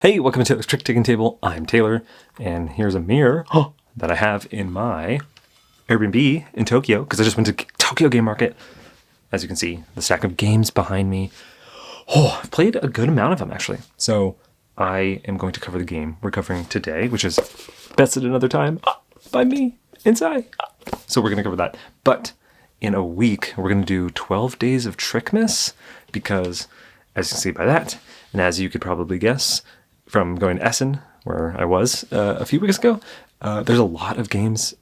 Hey, welcome to Taylor's Trick Taking Table. I'm Taylor, and here's a mirror that I have in my Airbnb in Tokyo, because I just went to Tokyo Game Market. As you can see, the stack of games behind me. I've played a good amount of them, actually. So I am going to cover the game we're covering today, which is Best at Another Time by me, inside. So we're going to cover that. But in a week, we're going to do 12 days of Trickmas, because as you can see by that, and as you could probably guess, from going to Essen, where I was a few weeks ago, there's a lot of games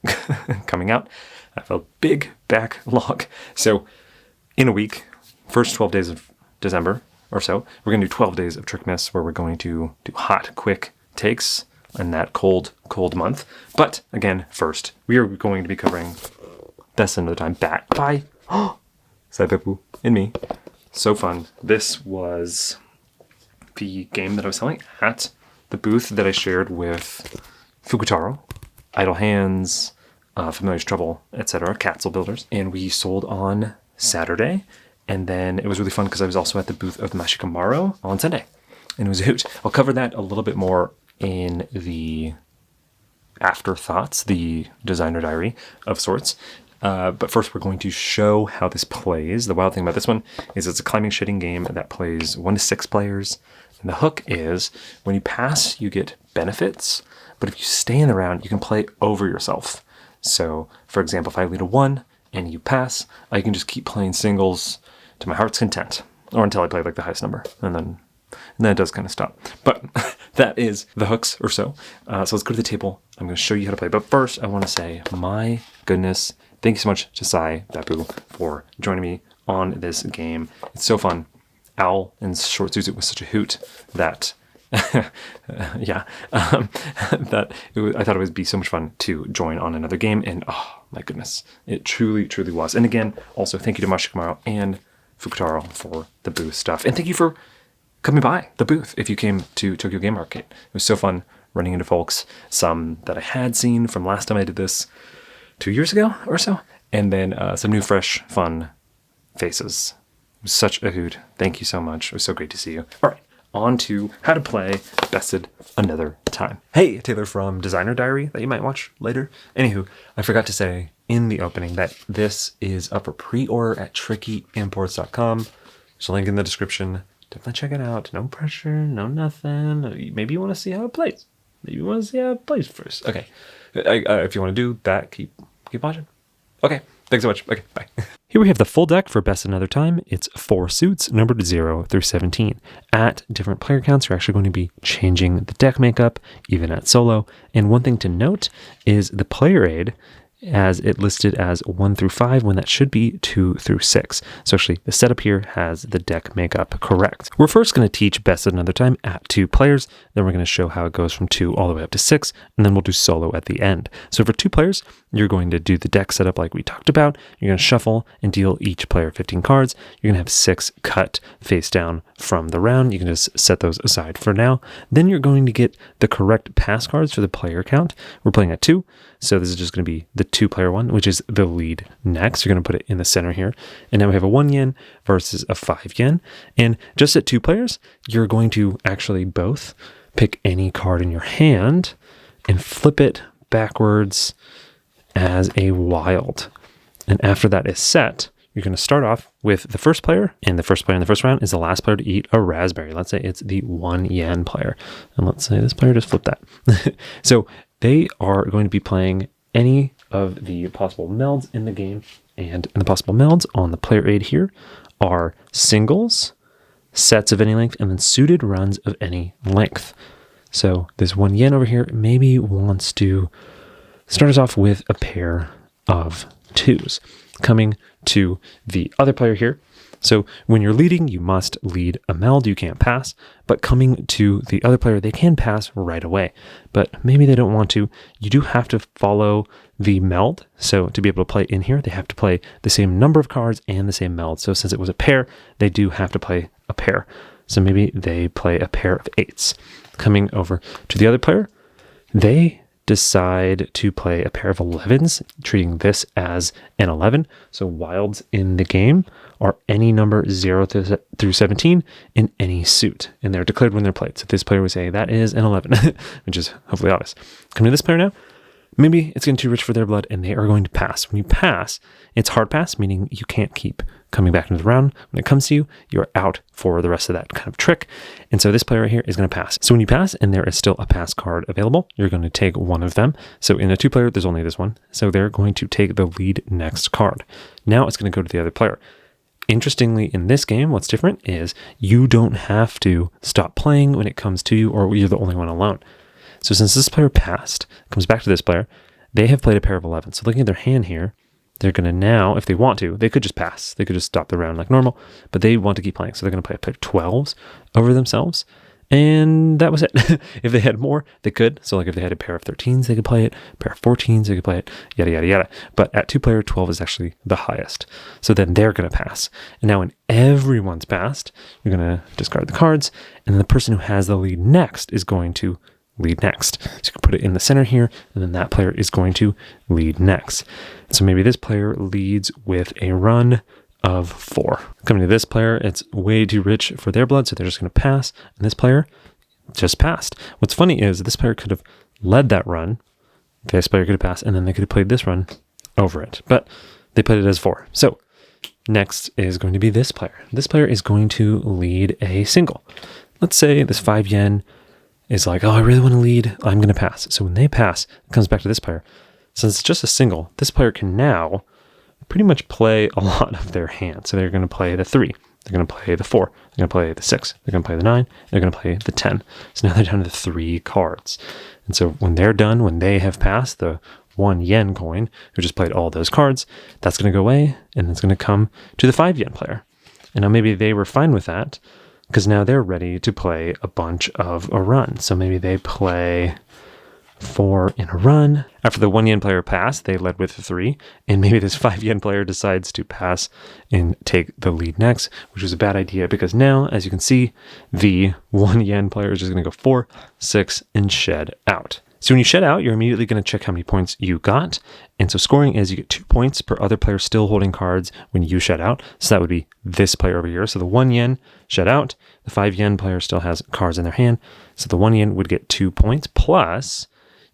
coming out. I have a big backlog. So in a week, first 12 days of December or so, we're going to do 12 days of Trickmas, where we're going to do hot, quick takes in that cold month. But again, first, we are going to be covering Best Another Time back by Saipepu and me. So fun. This was the game that I was selling at the booth that I shared with Fukutaro, Idle Hands, Familiar's Trouble, etc., Capsule Builders. And we sold on Saturday. And then it was really fun because I was also at the booth of Mashikamaro on Sunday. And it was a hoot. I'll cover that a little bit more in the afterthoughts, the designer diary of sorts. But first, we're going to show how this plays. The wild thing about this one is it's a climbing shitting game that plays 1 to 6 players. And the hook is when you pass, you get benefits. But if you stay in the round, you can play over yourself. So, for example, if I lead a 1 and you pass, I can just keep playing singles to my heart's content, or until I play like the highest number, and then it does kind of stop. But that is the hooks or so. So let's go to the table. I'm going to show you how to play. But first, I want to say, my goodness, thank you so much to Saipepu for joining me on this game. It's so fun. Owl and Short Suzu was such a hoot that, that I thought it would be so much fun to join on another game. And oh my goodness, it truly, truly was. And again, also thank you to Mashikamaro and Fukutaro for the booth stuff. And thank you for coming by the booth if you came to Tokyo Game Market. It was so fun running into folks, some that I had seen from last time I did this 2 years ago or so, and then some new, fresh, fun faces. It was such a hoot. Thank you so much. It was so great to see you. All right, on to how to play Best at Another Time. Hey, Taylor from Designer Diary that you might watch later. Anywho, I forgot to say in the opening that this is up for pre-order at trickyimports.com. There's a link in the description. Definitely check it out. No pressure, no nothing. Maybe you want to see how it plays. Maybe you want to see how it plays first. Okay. If you want to do that, keep watching. Okay. Thanks so much. Okay, bye. Here we have the full deck for Best Another Time. It's 4 suits, numbered 0 through 17. At different player counts, you're actually going to be changing the deck makeup, even at solo. And one thing to note is the player aid, as it listed as 1 through 5 when that should be 2 through 6. So actually the setup here has the deck makeup correct. We're first going to teach Best at Another Time at 2 players, then we're going to show how it goes from 2 all the way up to 6, and then we'll do solo at the end. So for 2 players, you're going to do the deck setup like we talked about. You're going to shuffle and deal each player 15 cards. You're going to have 6 cut face down from the round. You can just set those aside for now. Then you're going to get the correct pass cards for the player count. We're playing at 2. So this is just going to be the 2-player one, which is the lead next. You're going to put it in the center here. And now we have a 1 yen versus a 5 yen. And just at 2 players, you're going to actually both pick any card in your hand and flip it backwards as a wild. And after that is set, you're going to start off with the first player, and the first player in the first round is the last player to eat a raspberry. Let's say it's the 1 yen player. And let's say this player just flipped that. So they are going to be playing any of the possible melds in the game, and the possible melds on the player aid here are singles, sets of any length, and then suited runs of any length. So this 1 yen over here maybe wants to start us off with a pair of 2s. Coming to the other player here. So when you're leading, you must lead a meld. You can't pass. But coming to the other player, they can pass right away. But maybe they don't want to. You do have to follow the meld. So to be able to play in here, they have to play the same number of cards and the same meld. So since it was a pair, they do have to play a pair. So maybe they play a pair of 8s. Coming over to the other player, they decide to play a pair of 11s, treating this as an 11. So wilds in the game are any number 0 through 17 in any suit, and they're declared when they're played. So this player would say that is an 11, which is hopefully obvious. Coming to this player now, maybe it's getting too rich for their blood and they are going to pass. When you pass, it's hard pass, meaning you can't keep coming back into the round. When it comes to you, you're out for the rest of that kind of trick. And so this player right here is going to pass. So when you pass and there is still a pass card available, you're going to take one of them. So in a 2-player, there's only this one. So they're going to take the lead next card. Now it's going to go to the other player. Interestingly, in this game, what's different is you don't have to stop playing when it comes to you, or you're the only one alone. So since this player passed, comes back to this player, they have played a pair of 11. So looking at their hand here, they're going to now, if they want to, they could just pass. They could just stop the round like normal, but they want to keep playing. So they're going to play a pair of 12s over themselves. And that was it. If they had more, they could. So like if they had a pair of 13s, they could play it. A pair of 14s, they could play it, yada, yada, yada. But at 2-player, 12 is actually the highest. So then they're going to pass. And now when everyone's passed, you're going to discard the cards. And then the person who has the lead next is going to lead next. So you can put it in the center here, and then that player is going to lead next. So maybe this player leads with a run of 4. Coming to this player, it's way too rich for their blood, so they're just going to pass, and this player just passed. What's funny is this player could have led that run, this player could have passed, and then they could have played this run over it, but they played it as 4. So next is going to be this player. This player is going to lead a single. Let's say this 5 yen is like, oh, I really want to lead, I'm going to pass. So when they pass, it comes back to this player. Since it's just a single, this player can now pretty much play a lot of their hand. So they're going to play the 3, they're going to play the 4, they're going to play the 6, they're going to play the 9, they're going to play the 10. So now they're down to the 3 cards. And so when they're done, when they have passed the 1 yen coin, who just played all those cards, that's going to go away, and it's going to come to the 5 yen player. And now maybe they were fine with that, because now they're ready to play a bunch of a run. So maybe they play 4 in a run. After the 1 yen player passed, they led with 3, and maybe this 5 yen player decides to pass and take the lead next, which was a bad idea because now, as you can see, the 1 yen player is just going to go 4, 6, and shed out. So when you shed out, you're immediately going to check how many points you got. And so scoring is you get 2 points per other player still holding cards when you shed out. So that would be this player over here. So the 1 yen shed out. The 5 yen player still has cards in their hand. So the 1 yen would get 2 points, plus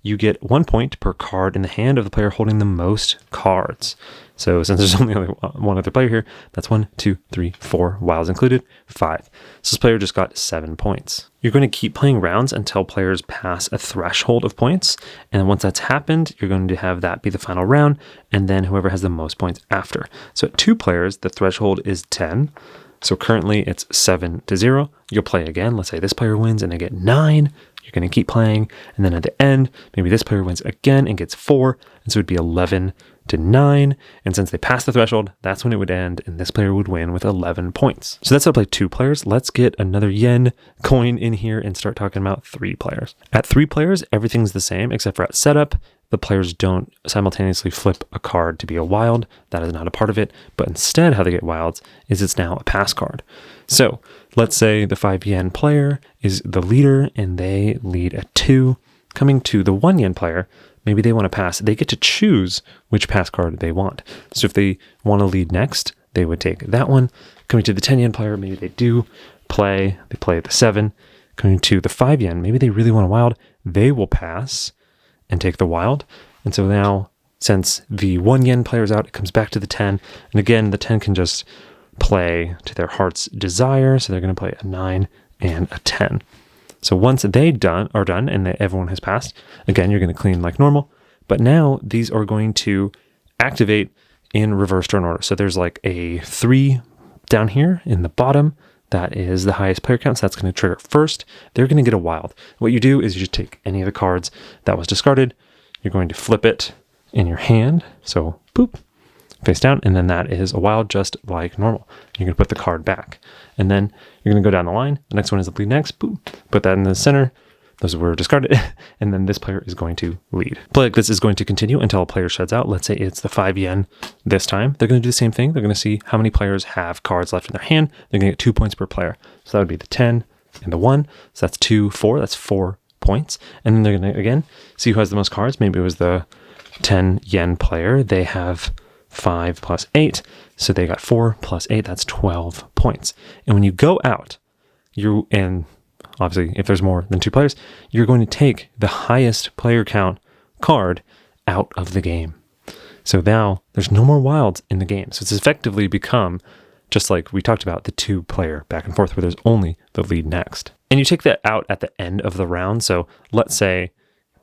you get 1 point per card in the hand of the player holding the most cards. So since there's only one other player here, that's 1, 2, 3, 4, wilds included, 5. So this player just got 7 points. You're going to keep playing rounds until players pass a threshold of points. And once that's happened, you're going to have that be the final round, and then whoever has the most points after. So at 2 players, the threshold is 10. So currently it's 7-0. You'll play again. Let's say this player wins and they get 9. You're going to keep playing. And then at the end, maybe this player wins again and gets 4. And so it'd be 11-9. And since they passed the threshold, that's when it would end. And this player would win with 11 points. So that's how to play 2 players. Let's get another yen coin in here and start talking about 3 players. At 3 players, everything's the same except for at setup. The players don't simultaneously flip a card to be a wild. That is not a part of it. But instead, how they get wilds is it's now a pass card. So let's say the 5 yen player is the leader and they lead at 2. Coming to the 1 yen player, maybe they want to pass. They get to choose which pass card they want. So if they want to lead next, they would take that one. Coming to the 10 yen player, maybe they do play. They play the 7. Coming to the 5 yen, maybe they really want a wild. They will pass and take the wild. And so now, since the 1 yen player is out, it comes back to the 10. And again, the 10 can just play to their heart's desire. So they're going to play a 9 and a 10. So once they are done and everyone has passed, again, you're going to clean like normal. But now these are going to activate in reverse turn order. So there's like a 3 down here in the bottom. That is the highest player count, so that's going to trigger first. They're going to get a wild. What you do is you just take any of the cards that was discarded. You're going to flip it in your hand. So, boop, face down, and then that is a wild just like normal. You're going to put the card back. And then you're going to go down the line. The next one is the lead next. Boop, put that in the center. Those were discarded. And then this player is going to lead. Play like this is going to continue until a player sheds out. Let's say it's the 5 yen this time. They're going to do the same thing. They're going to see how many players have cards left in their hand. They're going to get 2 points per player. So that would be the 10 and the 1. So that's 2, 4. That's 4 points. And then they're going to, again, see who has the most cards. Maybe it was the 10 yen player. They have 5 plus 8. So they got 4 plus 8. That's 12 points. And when you go out, and obviously if there's more than 2 players, you're going to take the highest player count card out of the game. So now there's no more wilds in the game. So it's effectively become, just like we talked about, the 2-player back and forth where there's only the lead next. And you take that out at the end of the round. So let's say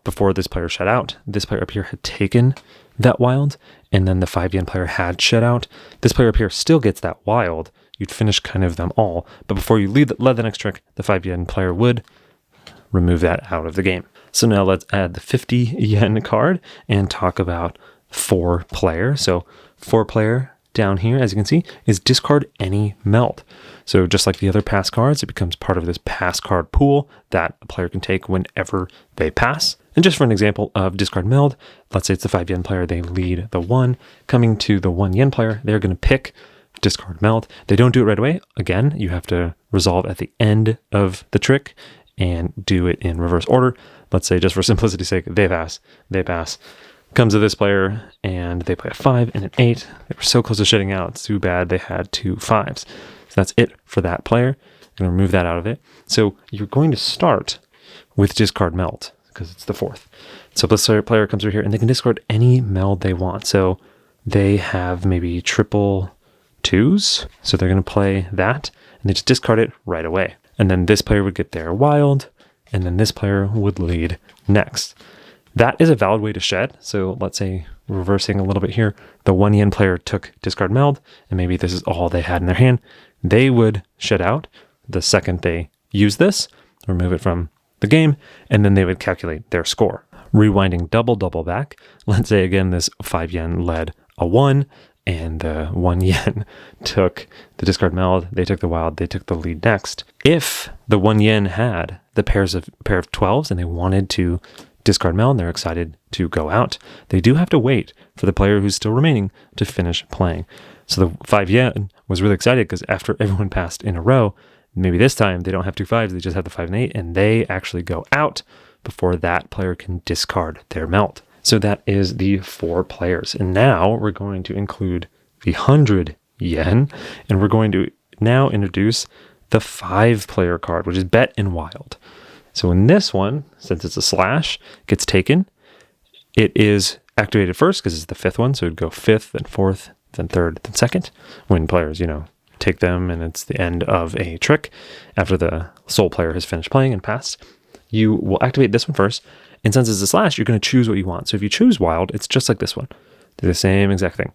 before this player shut out, this player up here had taken that wild, and then the 5 yen player had shut out. This player up here still gets that wild. You'd finish kind of them all. But before you led the next trick, the 5 yen player would remove that out of the game. So now let's add the 50 yen card and talk about 4-player. So 4-player down here, as you can see, is discard any meld. So just like the other pass cards, it becomes part of this pass card pool that a player can take whenever they pass. And just for an example of discard meld, let's say it's the 5 yen player, they lead the 1. Coming to the 1 yen player, they're going to pick discard meld. They don't do it right away. Again, you have to resolve at the end of the trick and do it in reverse order. Let's say, just for simplicity's sake, they pass. Comes to this player, and they play a 5 and an 8. They were so close to shutting out. It's too bad they had 2 5s. So that's it for that player. I'm going to remove that out of it. So you're going to start with discard meld, because it's the 4th. So this player comes over here, and they can discard any meld they want. So they have maybe triple 2s. So they're going to play that, and they just discard it right away. And then this player would get their wild, and then this player would lead next. That is a valid way to shed. So let's say, reversing a little bit here, the 1 yen player took discard meld, and maybe this is all they had in their hand. They would shed out the second they use this, remove it from the game, and then they would calculate their score. Rewinding double back, let's say again this 5 yen led a 1, and the 1 yen took the discard meld, they took the wild, they took the lead next. If the 1 yen had the pair of 12s and they wanted to discard meld, and they're excited to go out, they do have to wait for the player who's still remaining to finish playing. So the 5 yen was really excited because after everyone passed in a row, maybe this time they don't have 2 5s, they just have the 5 and 8, and they actually go out before that player can discard their meld. So that is the 4 players. And now we're going to include the 100 yen, and we're going to now introduce the 5-player card, which is bet and wild. So in this one, since it's a slash, gets taken. It is activated first because it's the 5th one. So it'd go 5th, then 4th, then 3rd, then 2nd. When players, take them and it's the end of a trick after the sole player has finished playing and passed, you will activate this one first. And since it's a slash, you're going to choose what you want. So if you choose wild, it's just like this one. Do the same exact thing.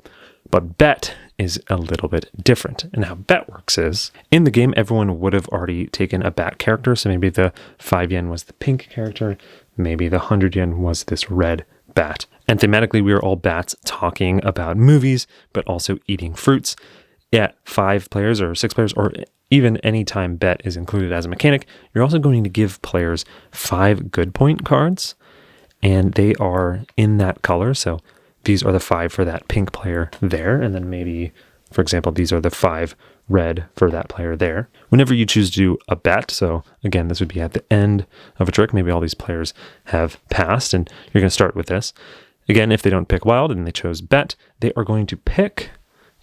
But bet is a little bit different. And how bet works is, in the game, everyone would have already taken a bat character. So maybe the 5 yen was the pink character. Maybe the 100 yen was this red bat. And thematically, we are all bats talking about movies, but also eating fruits. At 5 players or 6 players, or even any time bet is included as a mechanic, you're also going to give players 5 good point cards. And they are in that color. So these are the 5 for that pink player there. And then maybe, for example, these are the 5 red for that player there. Whenever you choose to do a bet, so again, this would be at the end of a trick. Maybe all these players have passed, and you're going to start with this. Again, if they don't pick wild and they chose bet, they are going to pick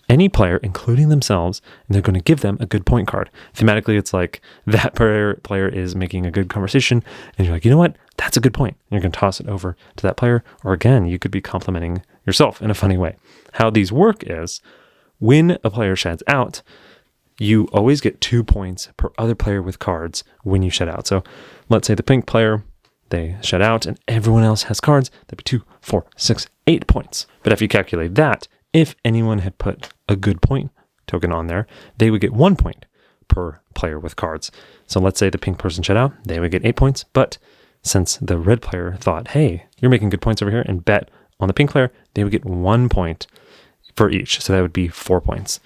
any player, including themselves, and they're going to give them a good point card. Thematically, it's like that player is making a good conversation, and you're like, you know what? That's a good point. And you're going to toss it over to that player. Or again, you could be complimenting yourself in a funny way. How these work is, when a player sheds out, you always get 2 points per other player with cards when you shed out. So let's say the pink player, they shed out, and everyone else has cards. That'd be 2, 4, 6, 8 points. But if you calculate that, if anyone had put a good point token on there, they would get 1 point per player with cards. So let's say the pink person shed out, they would get 8 points. But since the red player thought, hey, you're making good points over here, and bet on the pink player, they would get 1 point for each. So that would be 4 points.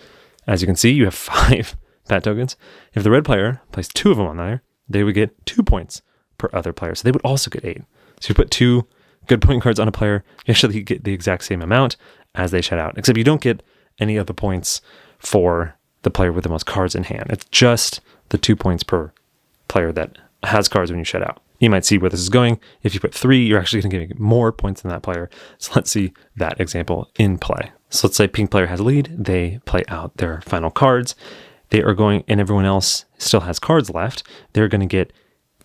As you can see, you have 5 bat tokens. If the red player placed 2 of them on there, they would get 2 points per other player. So they would also get 8. So you put 2 good point cards on a player, you actually get the exact same amount as they shed out, except you don't get any of the points for the player with the most cards in hand. It's just the 2 points per player that has cards when you shed out. You might see where this is going. If you put 3, you're actually going to get more points than that player. So let's see that example in play. So let's say pink player has a lead. They play out their final cards. They are going, and everyone else still has cards left. They're going to get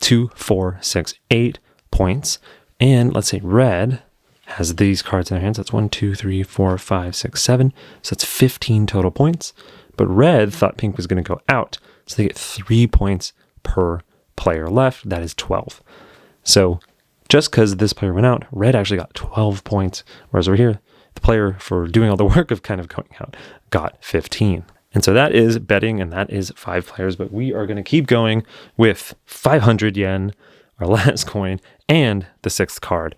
2, 4, 6, 8 points. And let's say red has these cards in their hands. That's 1, 2, 3, 4, 5, 6, 7. So that's 15 total points. But red thought pink was going to go out. So they get 3 points per player left. That is 12. So just because this player went out, red actually got 12 points. Whereas over here, the player for doing all the work of kind of going out got 15. And so that is betting, and that is 5 players. But we are going to keep going with 500 yen, our last coin, and the 6th card.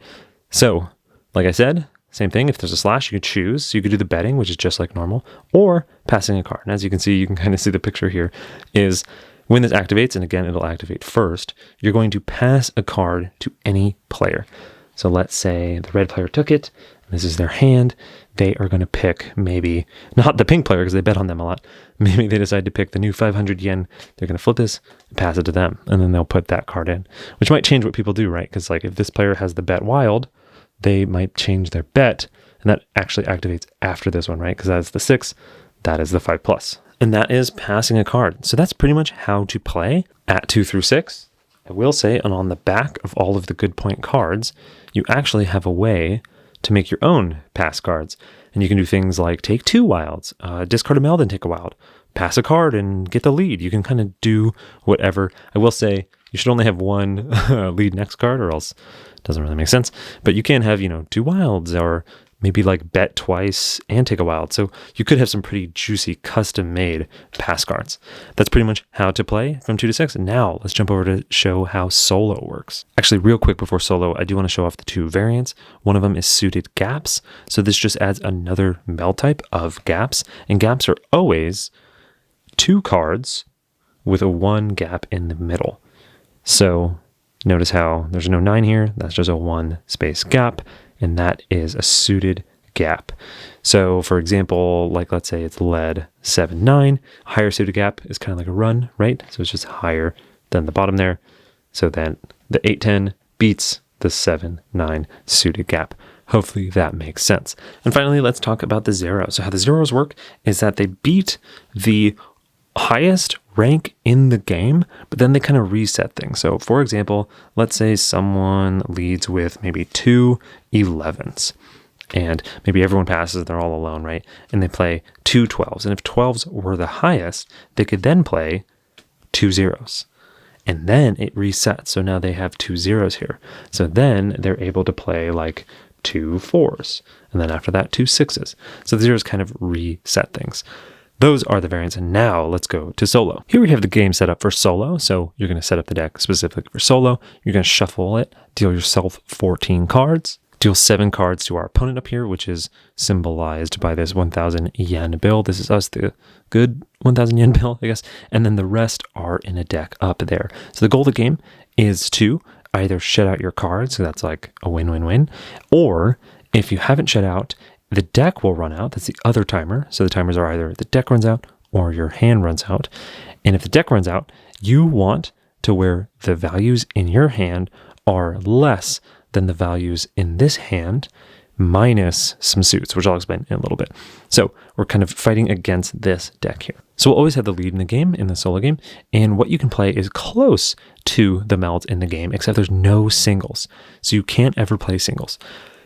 So, like I said, same thing. If there's a slash, you could choose. So you could do the betting, which is just like normal, or passing a card. And as you can see, you can kind of see the picture here, is when this activates, and again, it'll activate first, you're going to pass a card to any player. So let's say the red player took it. This is their hand. They are going to pick maybe, not the pink player because they bet on them a lot. Maybe they decide to pick the new 500 yen. They're going to flip this and pass it to them. And then they'll put that card in, which might change what people do, right? Because like if this player has the bet wild, they might change their bet. And that actually activates after this one, right? Because that's the 6. That is the 5+. And that is passing a card. So that's pretty much how to play at 2 through 6. I will say, and on the back of all of the good point cards, you actually have a way to make your own pass cards. And you can do things like take 2 wilds, discard a meld and take a wild, pass a card and get the lead. You can kind of do whatever. I will say you should only have 1 lead next card or else it doesn't really make sense. But you can have, 2 wilds or maybe like bet twice and take a wild. So you could have some pretty juicy custom made pass cards. That's pretty much how to play from 2 to 6. And now let's jump over to show how solo works. Actually, real quick before solo, I do want to show off the 2 variants. One of them is suited gaps. So this just adds another meld type of gaps. And gaps are always 2 cards with a 1 gap in the middle. So notice how there's no 9 here. That's just a 1 space gap. And that is a suited gap. So for example, like let's say it's lead 7, 9, higher suited gap is kind of like a run, right? So it's just higher than the bottom there. So then the 8, 10 beats the 7, 9 suited gap. Hopefully that makes sense. And finally, let's talk about the zeros. So how the zeros work is that they beat the highest rank in the game, but then they kind of reset things. So for example, let's say someone leads with maybe 2 11s and maybe everyone passes, they're all alone, right? And they play 2 12s. And if 12s were the highest, they could then play 2 zeros. And then it resets. So now they have 2 zeros here. So then they're able to play like 2 4s. And then after that, 2 6s. So the zeros kind of reset things. Those are the variants, and now let's go to solo. Here we have the game set up for solo, so you're going to set up the deck specifically for solo. You're going to shuffle it, deal yourself 14 cards, deal 7 cards to our opponent up here, which is symbolized by this 1,000 yen bill. This is us, the good 1,000 yen bill, I guess, and then the rest are in a deck up there. So the goal of the game is to either shed out your cards, so that's like a win-win-win, or if you haven't shed out, the deck will run out. That's the other timer. So the timers are either the deck runs out or your hand runs out. And if the deck runs out, you want to where the values in your hand are less than the values in this hand minus some suits, which I'll explain in a little bit. So we're kind of fighting against this deck here. So we'll always have the lead in the game, in the solo game. And what you can play is close to the melds in the game, except there's no singles. So you can't ever play singles.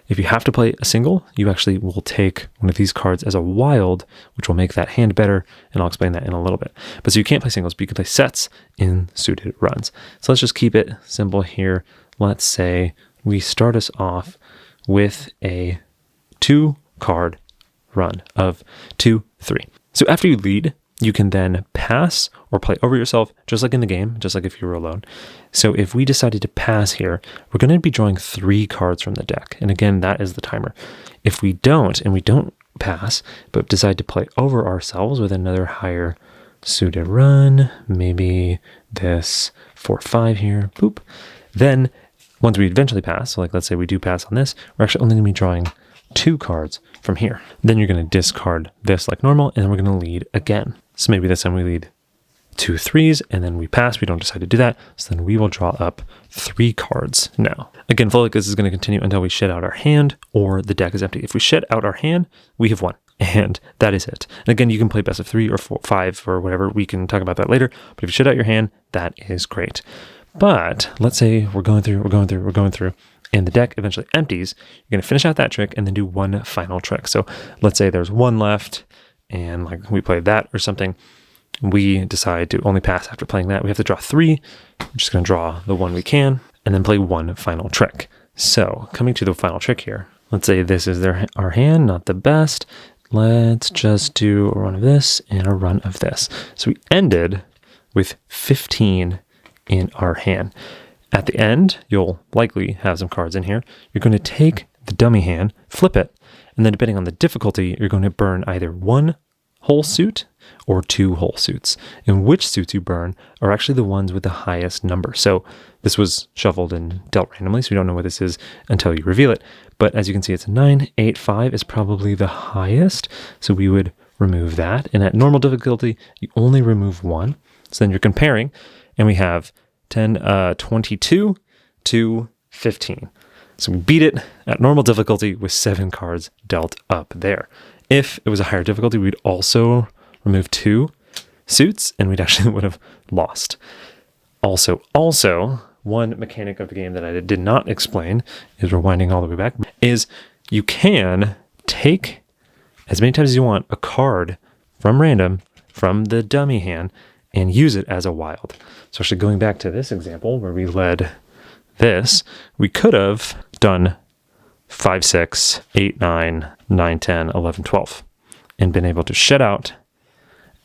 If you have to play a single, you actually will take one of these cards as a wild, which will make that hand better, and I'll explain that in a little bit. But so you can't play singles, but you can play sets in suited runs. So let's just keep it simple here. Let's say we start us off with a 2-card run of 2, 3. So after you lead, you can then pass or play over yourself, just like in the game, just like if you were alone. So if we decided to pass here, we're going to be drawing 3 cards from the deck. And again, that is the timer. If we don't, and we don't pass, but decide to play over ourselves with another higher suited run, maybe this 4, 5 here, boop. Then once we eventually pass, so like let's say we do pass on this, we're actually only going to be drawing 2 cards from here. Then you're going to discard this like normal, and then we're going to lead again. So maybe this time we lead 2 3s, and then we pass. We don't decide to do that. So then we will draw up 3 cards now. Again, flow like this is going to continue until we shed out our hand or the deck is empty. If we shed out our hand, we have won. And that is it. And again, you can play best of 3 or 4, 5 or whatever. We can talk about that later. But if you shed out your hand, that is great. But let's say we're going through, and the deck eventually empties. You're going to finish out that trick and then do one final trick. So let's say there's 1 left, and like we played that or something. We decide to only pass after playing that. We have to draw 3. We're just going to draw the 1 we can, and then play one final trick. So coming to the final trick here. Let's say this is our hand, not the best. Let's just do a run of this and a run of this. So we ended with 15 in our hand. At the end, you'll likely have some cards in here. You're going to take the dummy hand, flip it, and then depending on the difficulty, you're going to burn either 1 whole suit or 2 whole suits. And which suits you burn are actually the ones with the highest number. So this was shuffled and dealt randomly, so we don't know what this is until you reveal it. But as you can see, it's a 9, 8, 5 is probably the highest. So we would remove that. And at normal difficulty, you only remove 1. So then you're comparing, and we have 22 to 15. So we beat it at normal difficulty with 7 cards dealt up there. If it was a higher difficulty, we'd also remove 2 suits, and we'd actually would have lost. Also, one mechanic of the game that I did not explain, is rewinding all the way back, is you can take as many times as you want a card from random, from the dummy hand, and use it as a wild. So actually going back to this example where we led this, we could have done 5, 6, 8, 9, 9, 10, 11, 12, and been able to shed out,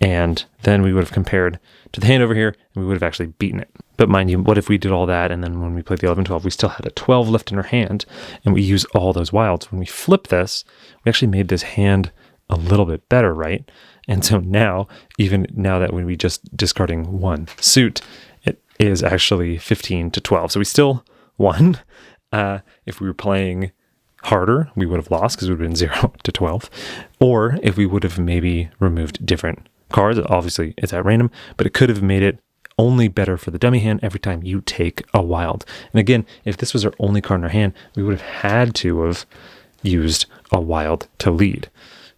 and then we would have compared to the hand over here, and we would have actually beaten it. But mind you, what if we did all that, and then when we played the 11, 12, we still had a 12 left in our hand, and we use all those wilds. When we flip this, we actually made this hand a little bit better, right? And so now, even now that when we just discarding 1 suit, it is actually 15 to 12. So we still won. If we were playing harder, we would have lost because it would have been 0 to 12. Or if we would have maybe removed different cards, obviously it's at random, but it could have made it only better for the dummy hand every time you take a wild. And again, if this was our only card in our hand, we would have had to have used a wild to lead,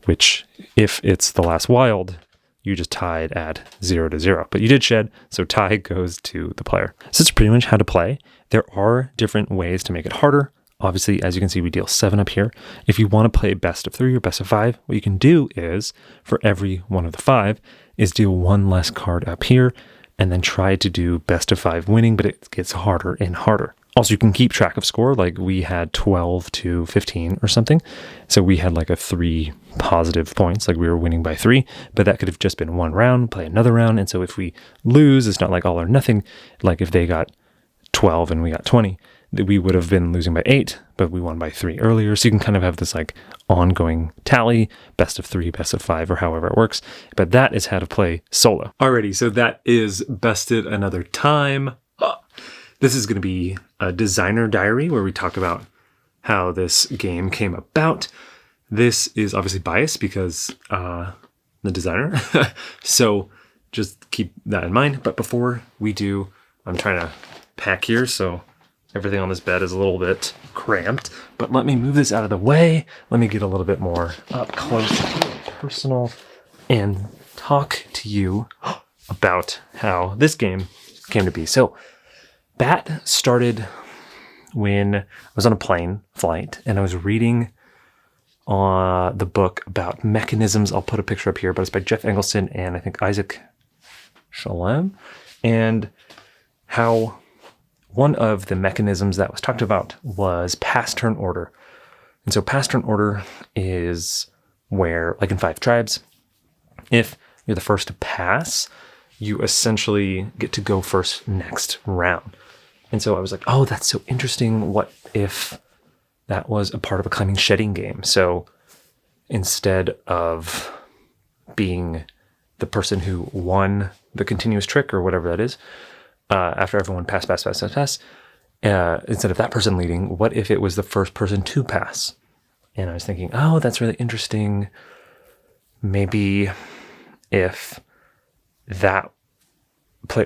which if it's the last wild, you just tied at 0 to 0. But you did shed, so tie goes to the player. So that's pretty much how to play. There are different ways to make it harder. Obviously, as you can see, we deal 7 up here. If you want to play best of 3 or best of 5, what you can do is, for every one of the 5, is deal 1 less card up here, and then try to do best of 5 winning, but it gets harder and harder. Also, you can keep track of score, like we had 12 to 15 or something. So we had like a 3 positive points, like we were winning by 3, but that could have just been 1 round, play another round. And so if we lose, it's not like all or nothing. Like if they got 12 and we got 20, we would have been losing by 8, but we won by 3 earlier. So you can kind of have this like ongoing tally, best of 3, best of 5, or however it works. But that is how to play solo. Alrighty, so that is Bested Another Time. This is going to be a designer diary where we talk about how this game came about. This is obviously biased because the designer. So just keep that in mind. But before we do, I'm trying to pack here, so everything on this bed is a little bit cramped. But let me move this out of the way. Let me get a little bit more up close and personal and talk to you about how this game came to be. So that started when I was on a plane flight and I was reading the book about mechanisms. I'll put a picture up here, but it's by Jeff Engelson and I think Isaac Shalem, and how one of the mechanisms that was talked about was pass turn order. And so pass turn order is where, like in 5 Tribes, if you're the first to pass, you essentially get to go first next round. And so I was like, oh, that's so interesting. What if that was a part of a climbing shedding game? So instead of being the person who won the continuous trick or whatever that is, after everyone pass, instead of that person leading, what if it was the first person to pass? And I was thinking, oh, that's really interesting. Maybe if that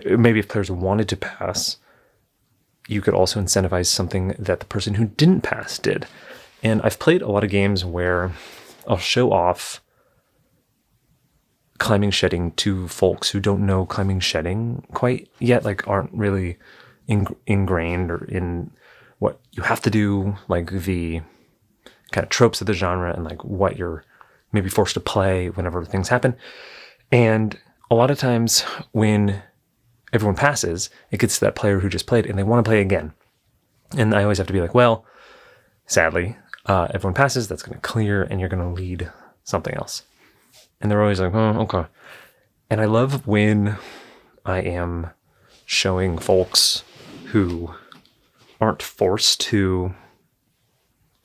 maybe if players wanted to pass, you could also incentivize something that the person who didn't pass did. And I've played a lot of games where I'll show off climbing shedding to folks who don't know climbing shedding quite yet, like aren't really ingrained or in what you have to do, like the kind of tropes of the genre and like what you're maybe forced to play whenever things happen. And a lot of times when everyone passes, it gets to that player who just played and they want to play again. And I always have to be like, well, sadly, everyone passes, that's going to clear, and you're going to lead something else. And they're always like, oh, okay. And I love when I am showing folks who aren't forced to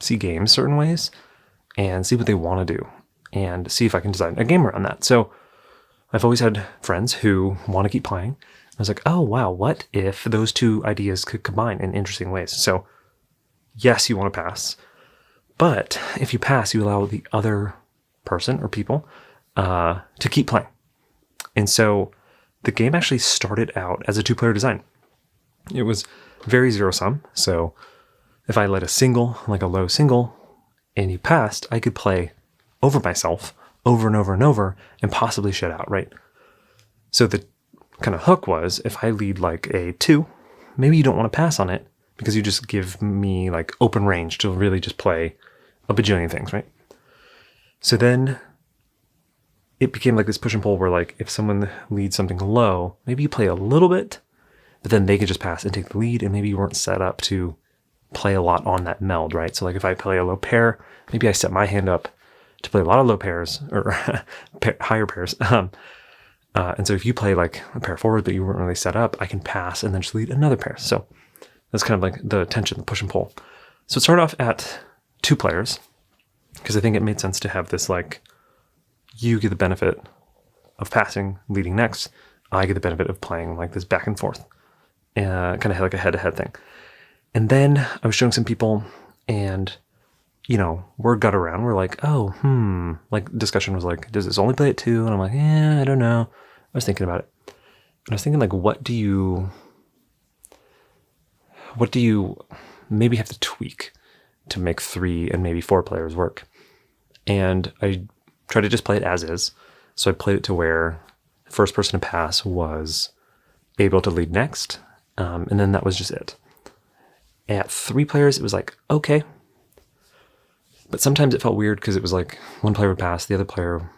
see games certain ways and see what they want to do and see if I can design a game around that. So I've always had friends who want to keep playing. I was like, oh, wow, what if those two ideas could combine in interesting ways? So yes, you want to pass, but if you pass, you allow the other person or people to keep playing. And so the game actually started out as a 2-player design. It was very zero-sum. So if I led a single, like a low single, and you passed, I could play over myself over and over and over and possibly shed out, right? So the kind of hook was, if I lead like a 2, maybe you don't want to pass on it because you just give me like open range to really just play a bajillion things, right? So then it became like this push and pull where like if someone leads something low, maybe you play a little bit, but then they could just pass and take the lead, and maybe you weren't set up to play a lot on that meld, right? So like if I play a low pair, maybe I set my hand up to play a lot of low pairs or higher pairs. And so if you play like a pair forward, but you weren't really set up, I can pass and then just lead another pair. So that's kind of like the tension, the push and pull. So it started off at 2 players because I think it made sense to have this like, you get the benefit of passing, leading next. I get the benefit of playing like this back and forth, kind of like a head-to-head thing. And then I was showing some people, and word got around. We're like, oh, like discussion was like, does this only play at 2? And I'm like, yeah, I don't know. I was thinking about it, and I was thinking like, what do you maybe have to tweak to make 3 and maybe 4 players work? And I tried to just play it as is. So I played it to where the first person to pass was able to lead next. And then that was just it. At 3 players, it was like, okay. But sometimes it felt weird because it was like one player would pass, the other player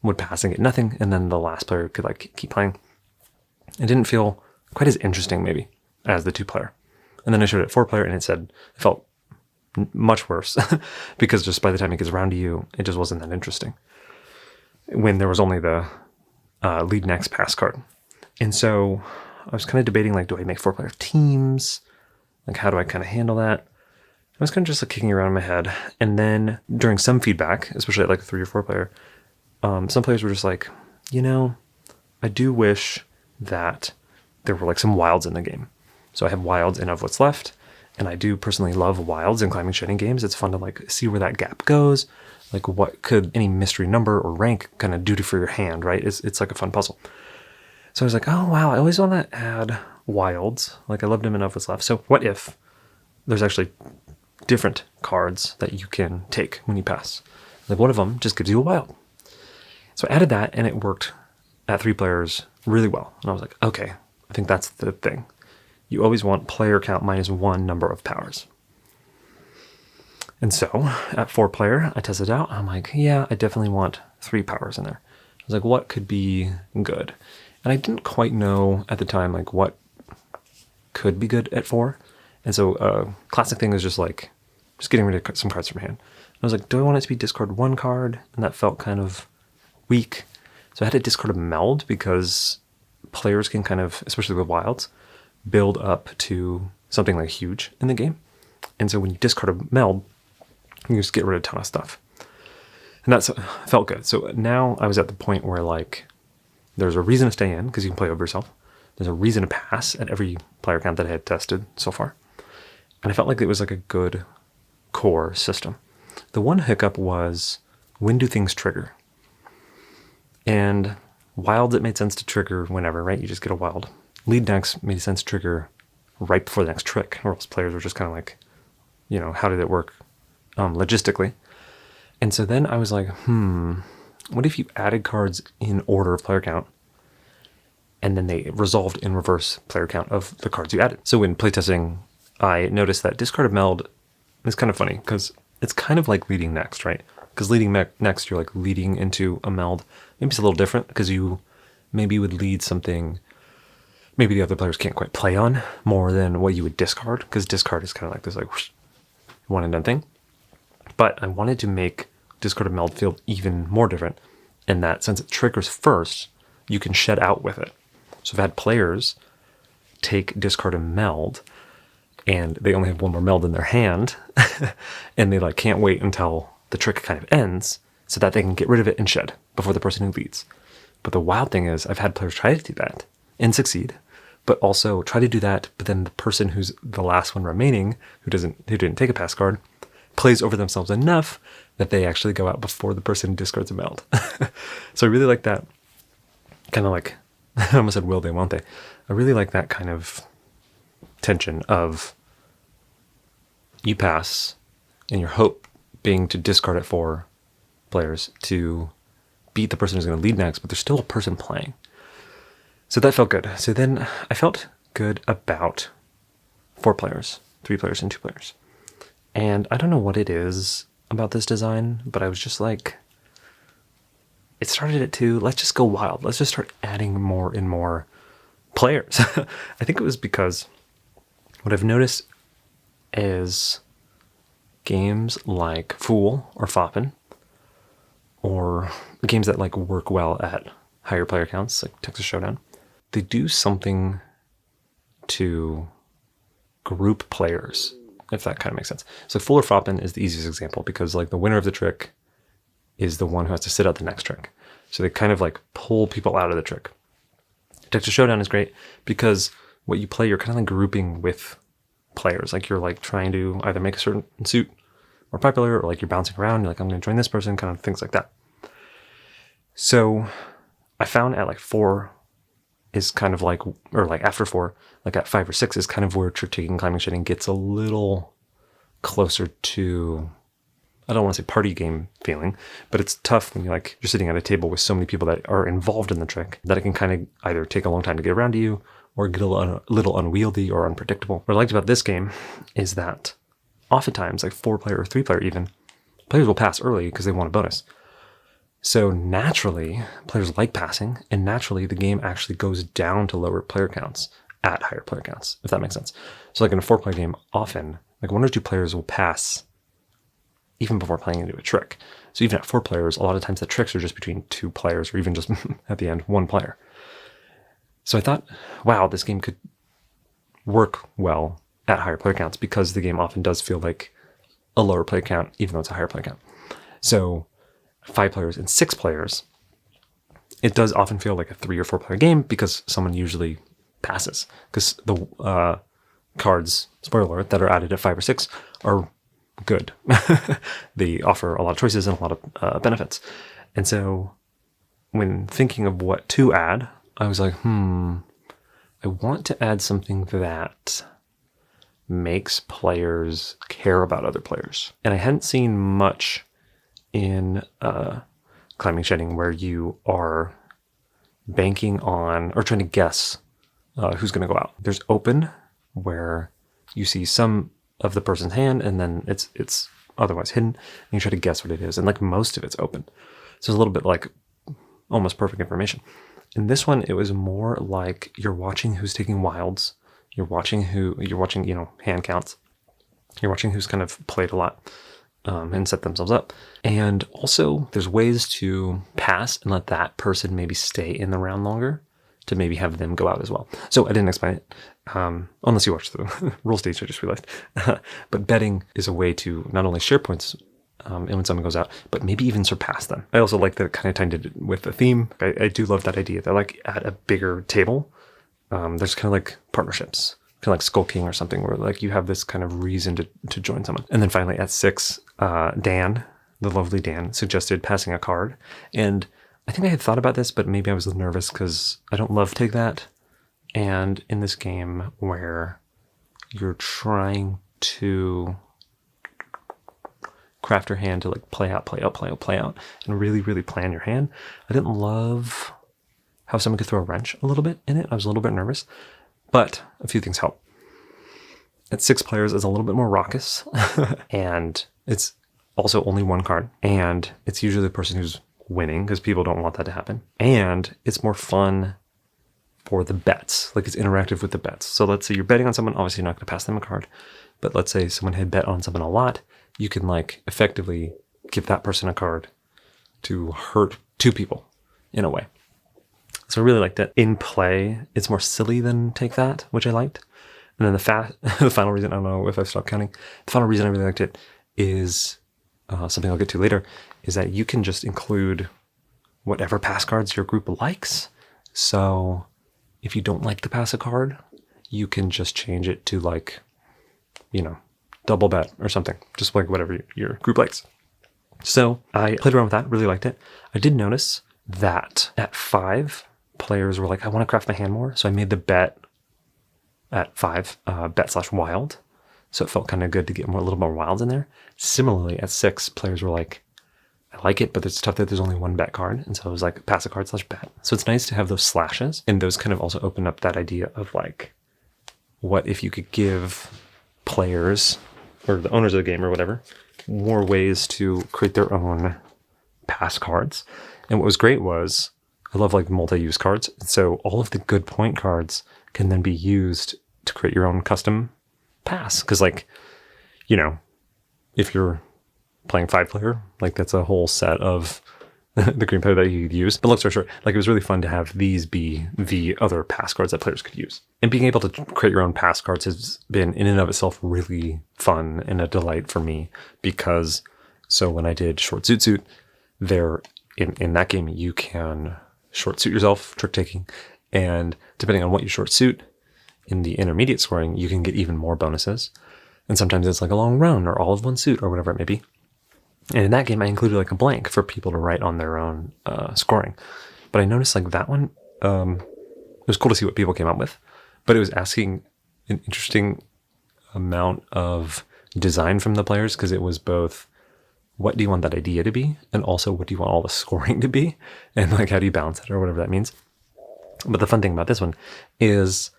would pass and get nothing. And then the last player could like keep playing. It didn't feel quite as interesting maybe as the 2-player. And then I showed it 4-player and it felt much worse because just by the time it gets around to you, it just wasn't that interesting when there was only the lead next pass card. And so I was kind of debating, like, do I make 4-player teams? Like, how do I kind of handle that? I was kind of just like kicking around in my head. And then during some feedback, especially at like a 3 or 4-player, some players were just like, I do wish that there were like some wilds in the game. So I have wilds in Of What's Left. And I do personally love wilds in climbing shedding games. It's fun to like see where that gap goes. Like what could any mystery number or rank kind of do for your hand, right? It's like a fun puzzle. So I was like, oh wow, I always want to add wilds. Like I loved them enough what's left. So what if there's actually different cards that you can take when you pass? Like one of them just gives you a wild. So I added that and it worked at 3 players really well. And I was like, okay, I think that's the thing. You always want player count -1 number of powers. And so at 4-player, I tested it out. I'm like, yeah, I definitely want 3 powers in there. I was like, what could be good? And I didn't quite know at the time, like what could be good at 4. And so a classic thing is just getting rid of some cards from hand. I was like, do I want it to be discard 1 card? And that felt kind of weak. So I had to discard a meld because players can kind of, especially with wilds, build up to something like huge in the game. And so when you discard a meld, you just get rid of a ton of stuff. And that felt good. So now I was at the point where like there's a reason to stay in because you can play over yourself. There's a reason to pass at every player count that I had tested so far. And I felt like it was like a good core system. The one hiccup was, when do things trigger? And Wilds, it made sense to trigger whenever, right? You just get a wild. Lead next made sense to trigger right before the next trick, or else players were just kind of like, how did it work logistically? And so then I was like, what if you added cards in order of player count, and then they resolved in reverse player count of the cards you added? So in playtesting, I noticed that discarded meld is kind of funny, because it's kind of like leading next, right? Because leading next, you're like leading into a meld. Maybe it's a little different, because you maybe would lead something maybe the other players can't quite play on more than what you would discard, because discard is kind of like this like whoosh, one and done thing. But I wanted to make discarded meld feel even more different in that since it triggers first, you can shed out with it. So I've had players take discarded meld and they only have one more meld in their hand and they like can't wait until the trick kind of ends so that they can get rid of it and shed before the person who leads. But the wild thing is I've had players try to do that and succeed, but also try to do that, but then the person who's the last one remaining, who didn't take a pass card, plays over themselves enough that they actually go out before the person discards a meld. So I really like that kind of like, I almost said will they, won't they? I really like that kind of tension of you pass and your hope being to discard it for players to beat the person who's going to lead next, but there's still a person playing. So that felt good. So then I felt good about 4 players, 3 players, and 2 players. And I don't know what it is about this design, but I was just like, it started at 2. Let's just go wild. Let's just start adding more and more players. I think it was because what I've noticed is games like Fool or Foppin', or games that like work well at higher player counts, like Texas Showdown, they do something to group players, if that kind of makes sense. So Fool or Foppin' is the easiest example because like the winner of the trick is the one who has to sit out the next trick. So they kind of like pull people out of the trick. Texas Showdown is great because what you play, you're kind of like grouping with players. Like you're like trying to either make a certain suit more popular, or like you're bouncing around. You're like, I'm going to join this person, kind of things like that. So I found at like 4 is kind of like, or like after 4, like at 5 or 6 is kind of where trick-taking, climbing, shedding gets a little closer to, I don't want to say party game feeling, but it's tough when you're sitting at a table with so many people that are involved in the trick that it can kind of either take a long time to get around to you or get a little unwieldy or unpredictable. What I liked about this game is that oftentimes, like 4-player or 3-player even, players will pass early because they want a bonus. So naturally, players like passing, and naturally the game actually goes down to lower player counts at higher player counts, if that makes sense. So like in a 4-player game, often, like 1 or 2 players will pass even before playing into a trick. So even at 4 players, a lot of times the tricks are just between 2 players, or even just at the end, 1 player. So I thought, wow, this game could work well at higher player counts because the game often does feel like a lower player count, even though it's a higher player count. So 5 players and 6 players, it does often feel like a 3 or 4 player game because someone usually passes. Because the cards, spoiler alert, that are added at 5 or 6 are good. They offer a lot of choices and a lot of benefits. And so when thinking of what to add, I was like, I want to add something that makes players care about other players. And I hadn't seen much in climbing shedding where you are banking on or trying to guess who's going to go out. There's open, where you see some of the person's hand and then it's otherwise hidden, and you try to guess what it is. And like most of it's open. So it's a little bit like almost perfect information. In this one, it was more like you're watching who's taking wilds. You're watching hand counts. You're watching who's kind of played a lot and set themselves up. And also there's ways to pass and let that person maybe stay in the round longer to maybe have them go out as well. So I didn't explain it, unless you watched the rules stage, I just realized. But betting is a way to not only share points and when someone goes out, but maybe even surpass them. I also like that it kind of tied it with the theme. I do love that idea that like at a bigger table, there's kind of like partnerships, kind of like Skull King or something, where like you have this kind of reason to join someone. And then finally at 6, Dan, the lovely Dan, suggested passing a card. And I think I had thought about this, but maybe I was a little nervous because I don't love Take That. And in this game where you're trying to craft your hand to like play out, and really, really plan your hand, I didn't love how someone could throw a wrench a little bit in it. I was a little bit nervous, but a few things help. At 6 players, it's a little bit more raucous, and it's also only one card, and it's usually the person who's winning because people don't want that to happen. And it's more fun for the bets, like it's interactive with the bets. So let's say you're betting on someone, obviously you're not going to pass them a card, but let's say someone had bet on someone a lot, you can like effectively give that person a card to hurt 2 people in a way. So I really liked it. In play, it's more silly than Take That, which I liked. And then the final reason, I don't know if I've stopped counting, the final reason I really liked it is something I'll get to later, is that you can just include whatever pass cards your group likes. So if you don't like to pass a card, you can just change it to like, double bet or something, just like whatever your group likes. So I played around with that, really liked it. I did notice that at 5, players were like, I want to craft my hand more. So I made the bet at 5, bet/wild. So it felt kind of good to get a little more wilds in there. Similarly, at 6, players were like, I like it, but it's tough that there's only one bet card. And so it was like pass a card/bet. So it's nice to have those slashes. And those kind of also open up that idea of like, what if you could give players or the owners of the game or whatever more ways to create their own pass cards. And what was great was, I love like multi-use cards. So all of the good point cards can then be used to create your own custom pass. Because like, if you're playing 5-player, like that's a whole set of the green player that you could use. But long story short, like it was really fun to have these be the other pass cards that players could use. And being able to create your own pass cards has been in and of itself really fun and a delight for me, because so when I did Short Suit, there in that game you can short suit yourself, trick taking, and depending on what you short suit in the intermediate scoring, you can get even more bonuses. And sometimes it's like a long run or all of one suit or whatever it may be. And in that game, I included like a blank for people to write on their own scoring. But I noticed like that one, it was cool to see what people came up with, but it was asking an interesting amount of design from the players, because it was both, what do you want that idea to be? And also, what do you want all the scoring to be? And like, how do you balance it or whatever that means? But the fun thing about this one is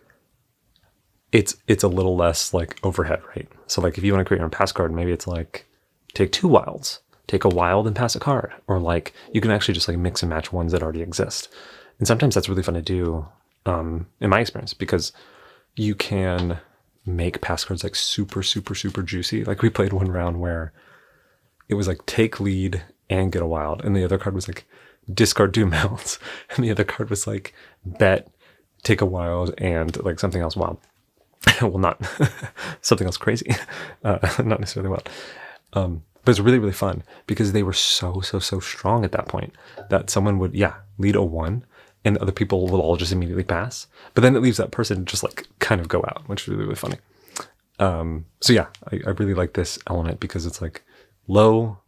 it's a little less like overhead, right? So like if you want to create your own pass card, maybe it's like, take 2 wilds, take a wild and pass a card. Or like, you can actually just like mix and match ones that already exist. And sometimes that's really fun to do, in my experience, because you can make pass cards like super, super, super juicy. Like we played one round where it was like take lead and get a wild. And the other card was like discard 2 mounts. And the other card was like bet, take a wild, and like something else wild. Well, not something else crazy. Not necessarily wild. But it's really, really fun because they were so strong at that point that someone would, lead a 1 and other people will all just immediately pass. But then it leaves that person just like kind of go out, which is really, really funny. I really like this element because it's like low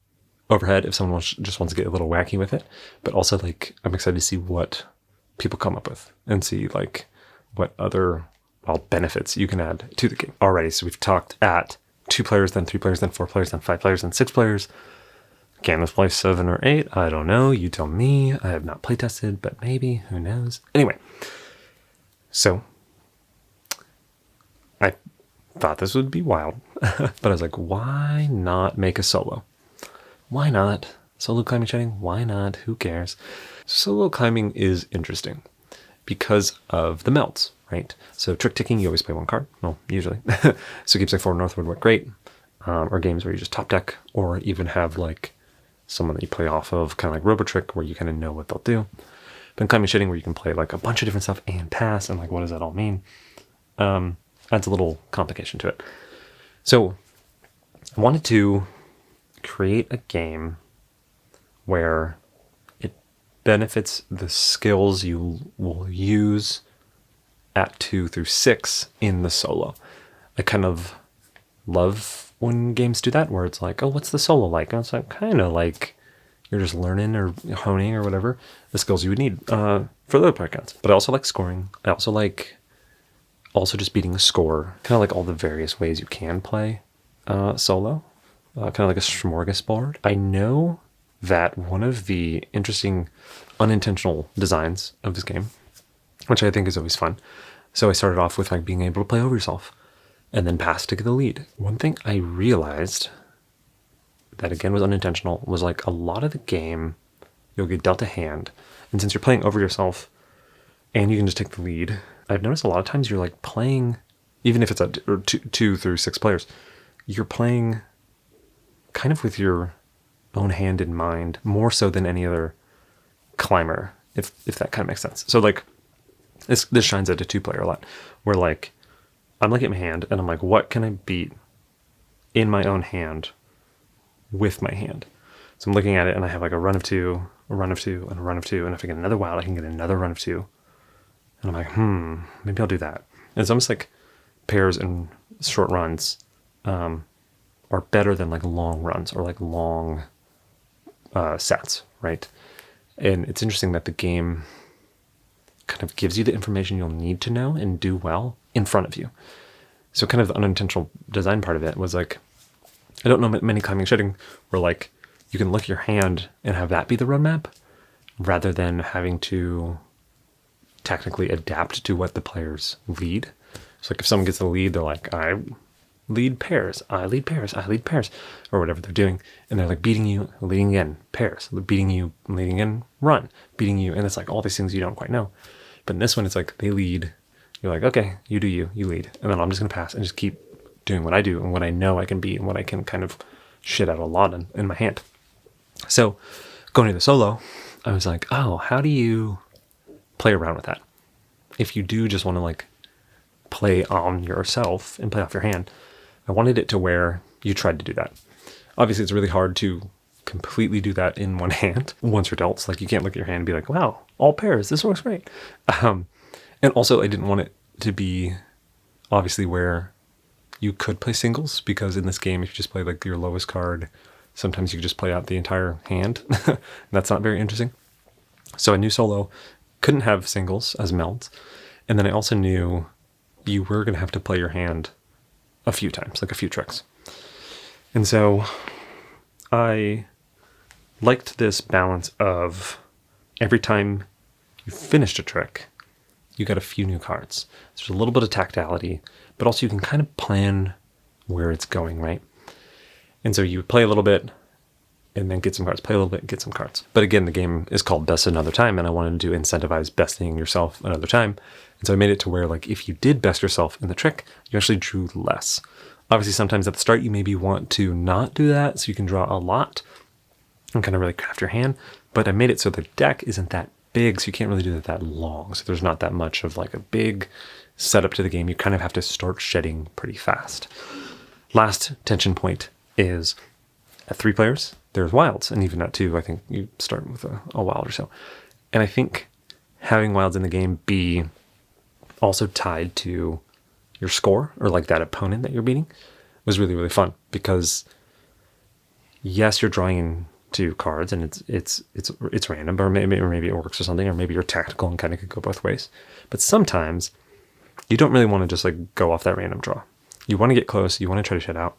overhead if someone just wants to get a little wacky with it. But also like, I'm excited to see what people come up with and see like what other benefits you can add to the game. Alrighty, so we've talked at 2 players, then 3 players, then 4 players, then 5 players, then 6 players. Can this play 7 or 8? I don't know. You tell me. I have not play tested, but maybe. Who knows? Anyway, so I thought this would be wild, but I was like, why not make a solo? Why not? Solo climbing chatting? Why not? Who cares? Solo climbing is interesting because of the melts, right? So trick taking, you always play 1 card. Well, usually. So games like Forward North would work great. Or games where you just top deck, or even have like someone that you play off of, kind of like Robotrick, where you kind of know what they'll do. But in climbing shitting, where you can play like a bunch of different stuff and pass, and like, what does that all mean? Adds a little complication to it. So I wanted to create a game where it benefits the skills you will use at 2 through 6 in the solo. I kind of love when games do that, where it's like, oh, what's the solo like? And it's like kind of like you're just learning or honing or whatever the skills you would need for the other player counts. But I also like scoring. I also like just beating a score, kind of like all the various ways you can play solo, kind of like a smorgasbord. I know that one of the interesting unintentional designs of this game, which I think is always fun. So I started off with like being able to play over yourself and then pass to get the lead. One thing I realized that again was unintentional was like a lot of the game, you'll get dealt a hand. And since you're playing over yourself and you can just take the lead, I've noticed a lot of times you're like playing, even if it's two through 6 players, you're playing kind of with your own hand in mind, more so than any other climber, if that kind of makes sense. So like this shines at a 2-player a lot, where like I'm looking at my hand and I'm like, what can I beat in my own hand with my hand? So I'm looking at it and I have like a run of 2, a run of 2, and a run of 2, and if I get another wild, I can get another run of 2. And I'm like, maybe I'll do that. And it's almost like pairs and short runs are better than like long runs or like long sets, right? And it's interesting that the game kind of gives you the information you'll need to know and do well in front of you. So kind of the unintentional design part of it was like, I don't know many climbing shooting where like you can look at your hand and have that be the roadmap rather than having to technically adapt to what the players lead. So like if someone gets the lead, they're like, I lead pairs, I lead pairs, I lead pairs, or whatever they're doing. And they're like beating you, leading in, pairs, beating you, leading in, run, beating you. And it's like all these things you don't quite know. But in this one, it's like they lead. You're like, okay, you do you lead. And then I'm just going to pass and just keep doing what I do and what I know I can beat and what I can kind of shit out a lot in my hand. So going to the solo, I was like, oh, how do you play around with that? If you do just want to like play on yourself and play off your hand, I wanted it to where you tried to do that. Obviously, it's really hard to completely do that in one hand once you're dealt. Like you can't look at your hand and be like, wow, all pairs, this works great. And also I didn't want it to be obviously where you could play singles, because in this game, if you just play like your lowest card, sometimes you could just play out the entire hand. That's not very interesting. So I knew solo couldn't have singles as melds. And then I also knew you were going to have to play your hand a few times, like a few tricks. And so I liked this balance of every time you finished a trick, you got a few new cards. So there's a little bit of tactility, but also you can kind of plan where it's going, right? And so you would play a little bit and then get some cards, play a little bit, get some cards. But again, the game is called Best Another Time, and I wanted to incentivize besting yourself another time. And so I made it to where, like, if you did best yourself in the trick, you actually drew less. Obviously, sometimes at the start, you maybe want to not do that, so you can draw a lot and kind of really craft your hand. But I made it so the deck isn't that big, so you can't really do it that long. So there's not that much of like a big setup to the game. You kind of have to start shedding pretty fast. Last tension point is at 3 players, there's wilds. And even at 2, I think you start with a wild or so. And I think having wilds in the game be also tied to your score, or like that opponent that you're beating, was really, really fun. Because yes, you're drawing in 2 cards and it's random, or maybe it works or something, or maybe you're tactical and kind of could go both ways. But sometimes you don't really want to just like go off that random draw. You want to get close, you want to try to shut out,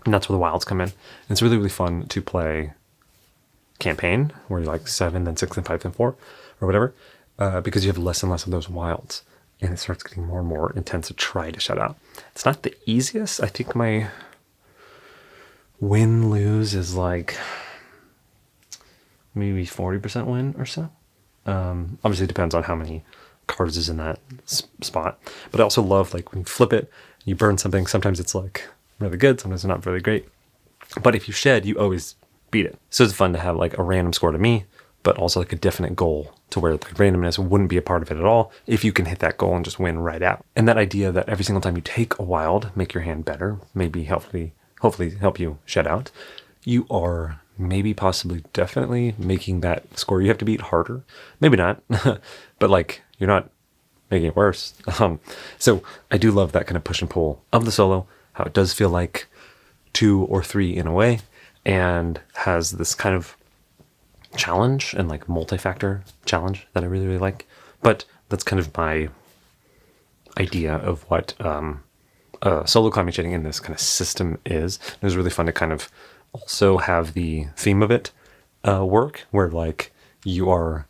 and that's where the wilds come in. And it's really, really fun to play campaign where you're like 7, then 6, then 5, then 4, or whatever, because you have less and less of those wilds, and it starts getting more and more intense to try to shut out. It's not the easiest. I think my win-lose is like maybe 40% win or so. Obviously it depends on how many cards is in that spot. But I also love like when you flip it, you burn something. Sometimes it's like really good, sometimes it's not really great. But if you shed, you always beat it. So it's fun to have like a random score to me, but also like a definite goal to where the randomness wouldn't be a part of it at all if you can hit that goal and just win right out. And that idea that every single time you take a wild, make your hand better, maybe hopefully help you shed out, you are maybe possibly definitely making that score you have to beat harder. Maybe not, but like you're not making it worse. So I do love that kind of push and pull of the solo, how it does feel like 2 or 3 in a way, and has this kind of challenge and like multi-factor challenge that I really, really like. But that's kind of my idea of what solo climbing shading in this kind of system is. It was really fun to kind of also have the theme of it work, where like you are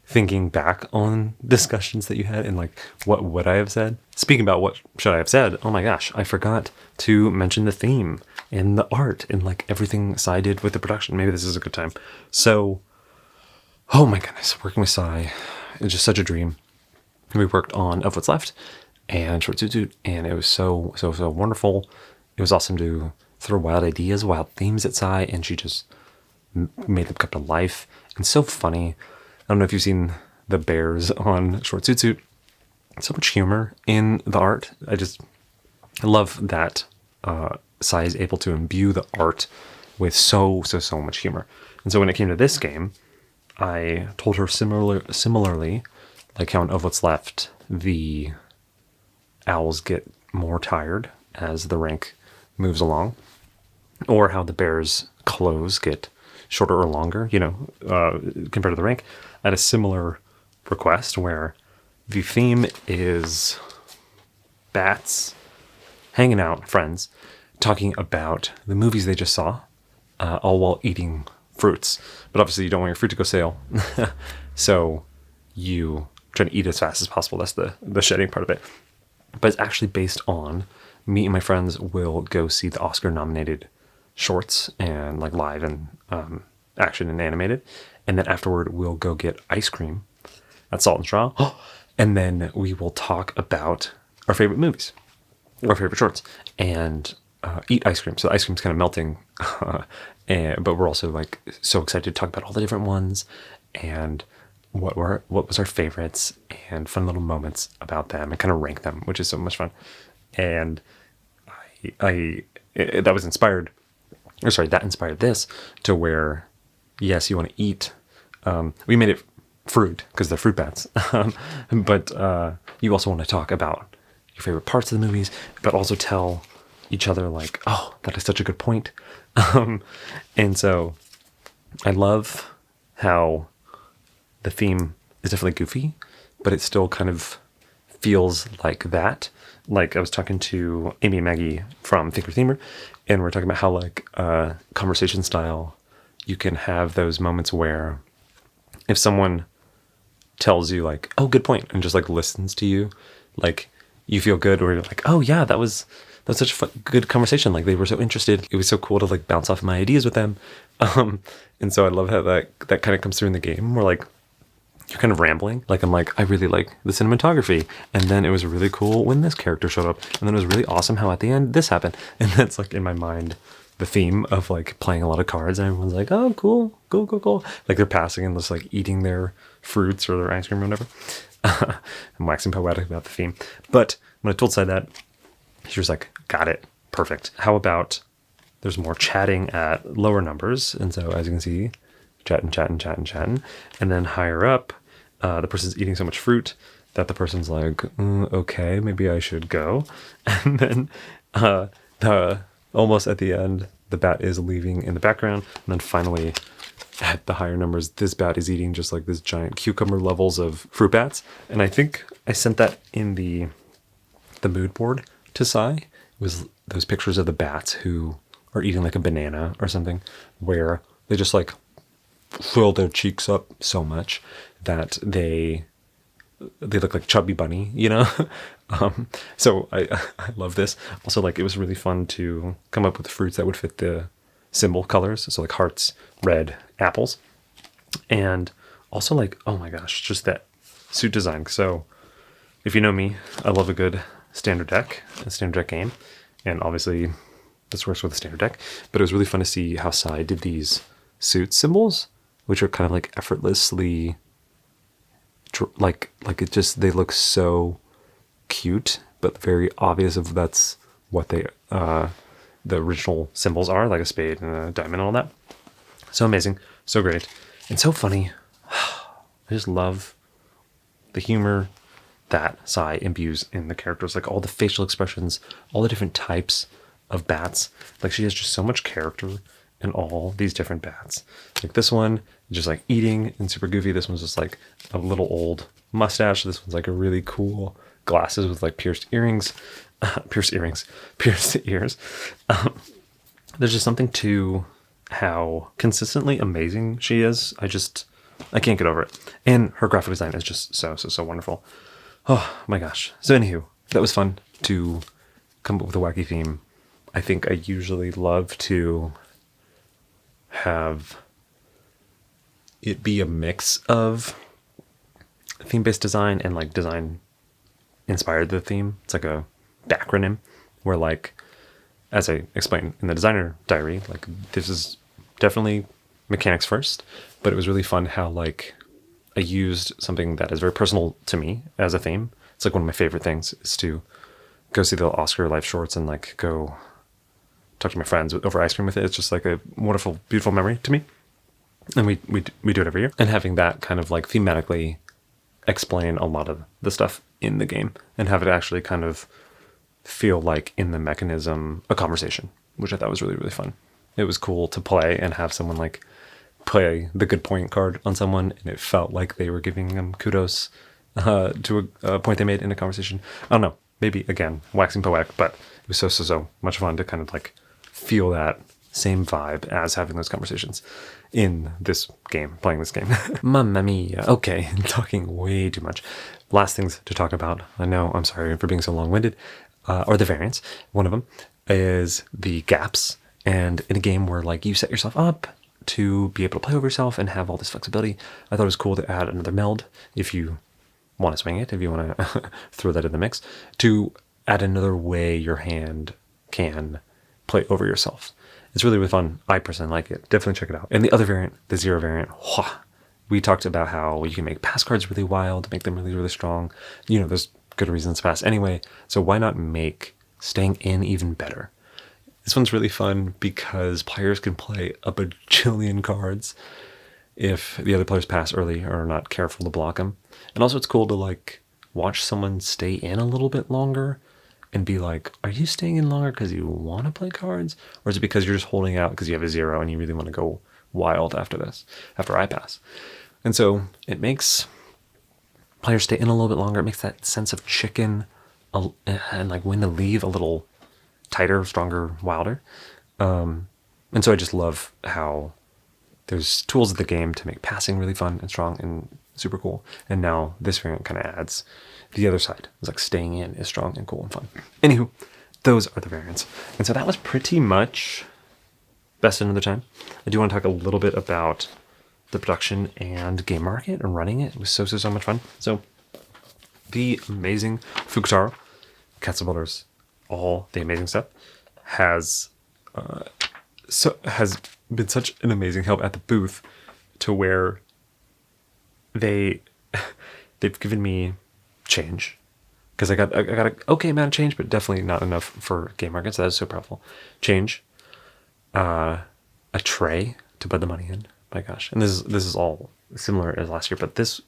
thinking back on discussions that you had and like, what would I have said? Speaking about what should I have said, oh my gosh, I forgot to mention the theme and the art and like everything Sai did with the production. Maybe this is a good time. So, oh my goodness, working with Sai is just such a dream. We worked on Of What's Left and Short Suit, and it was so wonderful. It was awesome to throw wild ideas, wild themes at Sai, and she just made them come to life. And so funny. I don't know if you've seen the bears on Short Suit. So much humor in the art. I love that Sai is able to imbue the art with so much humor. And so when it came to this game, I told her similarly, like how in Of What's Left, the owls get more tired as the rank moves along, or how the bears' clothes get shorter or longer, compared to the rank. I had a similar request where the theme is bats hanging out, friends, talking about the movies they just saw, all while eating fruits. But obviously you don't want your fruit to go stale. So you try to eat as fast as possible. That's the shedding part of it. But it's actually based on me and my friends will go see the Oscar-nominated shorts and like live and action and animated. And then afterward, we'll go get ice cream at Salt and Straw. And then we will talk about our favorite movies, our favorite shorts, and eat ice cream. So the ice cream's kind of melting. But we're also like so excited to talk about all the different ones and what was our favorites and fun little moments about them and kind of rank them, which is so much fun. And that inspired this to where, yes, you want to eat. We made it fruit because they're fruit bats. But you also want to talk about your favorite parts of the movies, but also tell each other like, oh, that is such a good point. And so I love how the theme is definitely goofy, but it still kind of feels like that. Like I was talking to Amy and Maggie from Thinker Themer, and we're talking about how like conversation style, you can have those moments where if someone tells you like, oh, good point, and just like listens to you, like you feel good, or you're like, oh yeah, that was such a good conversation. Like they were so interested. It was so cool to like bounce off my ideas with them. And so I love how that kind of comes through in the game. We're like, you're kind of rambling. Like I'm like, I really like the cinematography. And then it was really cool when this character showed up. And then it was really awesome how at the end this happened. And that's like in my mind, the theme of like playing a lot of cards. And everyone's like, oh, cool. Like they're passing and just like eating their fruits or their ice cream or whatever. I'm waxing poetic about the theme. But when I told Sai that, she was like, got it. Perfect. How about there's more chatting at lower numbers? And so as you can see, chatting. And then higher up, the person's eating so much fruit that the person's like, okay, maybe I should go. And then almost at the end, the bat is leaving in the background. And then finally, at the higher numbers, this bat is eating just like this giant cucumber levels of fruit bats. And I think I sent that in the mood board to Sai. It was those pictures of the bats who are eating like a banana or something, where they just like fill their cheeks up so much that they look like Chubby Bunny, So I love this. Also, like, it was really fun to come up with fruits that would fit the symbol colors. So like hearts, red, apples. And also like, oh my gosh, just that suit design. So if you know me, I love a good standard deck game. And obviously this works with a standard deck, but it was really fun to see how Sai did these suit symbols, which are kind of like effortlessly, like it just, they look so cute, but very obvious of that's what they, the original symbols are, like a spade and a diamond and all that. So amazing, so great, and so funny. I just love the humor that Sai imbues in the characters, like all the facial expressions, all the different types of bats. Like she has just so much character in all these different bats. Like this one just like eating and super goofy. This one's just like a little old mustache. This one's like a really cool glasses with like pierced earrings, pierced ears. There's just something to how consistently amazing she is. I can't get over it. And her graphic design is just so wonderful. Oh my gosh. So anywho, that was fun to come up with a wacky theme. I think I usually love to have it be a mix of theme-based design and like design inspired the theme. It's like a acronym where, like, as I explained in the designer diary, like this is definitely mechanics first, but it was really fun how like I used something that is very personal to me as a theme. It's like one of my favorite things is to go see the Oscar live shorts and like go talk to my friends over ice cream with it. It's just like a wonderful, beautiful memory to me. And we do it every year. And having that kind of like thematically explain a lot of the stuff in the game and have it actually kind of feel like in the mechanism a conversation, which I thought was really, really fun. It was cool to play and have someone like play the good point card on someone, and it felt like they were giving them kudos to a point they made in a conversation. I don't know, maybe again waxing poetic, but it was so much fun to kind of like feel that same vibe as having those conversations in this game, playing this game. Mamma mia. Okay, talking way too much. Last things to talk about. I know, I'm sorry for being so long-winded. Or the variants. One of them is the gaps. And in a game where like you set yourself up to be able to play over yourself and have all this flexibility, I thought it was cool to add another meld if you want to swing it, if you want to throw that in the mix, to add another way your hand can play over yourself. It's really, really fun. I personally like it. Definitely check it out. And the other variant, the zero variant, we talked about how you can make pass cards really wild, make them really, really strong. You know, there's good reasons to pass anyway. So why not make staying in even better? This one's really fun because players can play a bajillion cards if the other players pass early or are not careful to block them. And also it's cool to like watch someone stay in a little bit longer and be like, are you staying in longer because you want to play cards? Or is it because you're just holding out because you have a zero and you really want to go wild after this, after I pass? And so it makes players stay in a little bit longer. It makes that sense of chicken and like when to leave a little tighter, stronger, wilder. And so I just love how there's tools of the game to make passing really fun and strong and super cool. And now this variant kind of adds the other side. It's like staying in is strong and cool and fun. Anywho, those are the variants. And so that was pretty much best another time. I do want to talk a little bit about the production and game market and running it. It was so much fun. So the amazing Fukutaro, Castle Builders, all the amazing stuff, has been such an amazing help at the booth to where they've given me change, because I got an okay amount of change, but definitely not enough for game markets. That is so powerful. Change, a tray to put the money in. My gosh, and this is all similar as last year, but this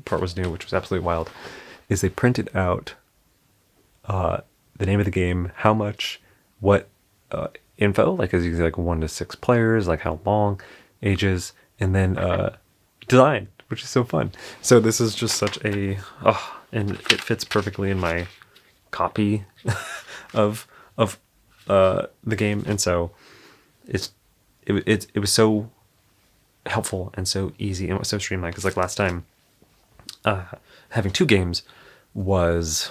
part was new, which was absolutely wild. Is they printed out the name of the game, how much, what info, like as you can see, like 1 to 6 players, like how long, ages, and then design, which is so fun. So this is just such a and it fits perfectly in my copy of the game, and so it was so helpful and so easy and it was so streamlined, because like last time having 2 games was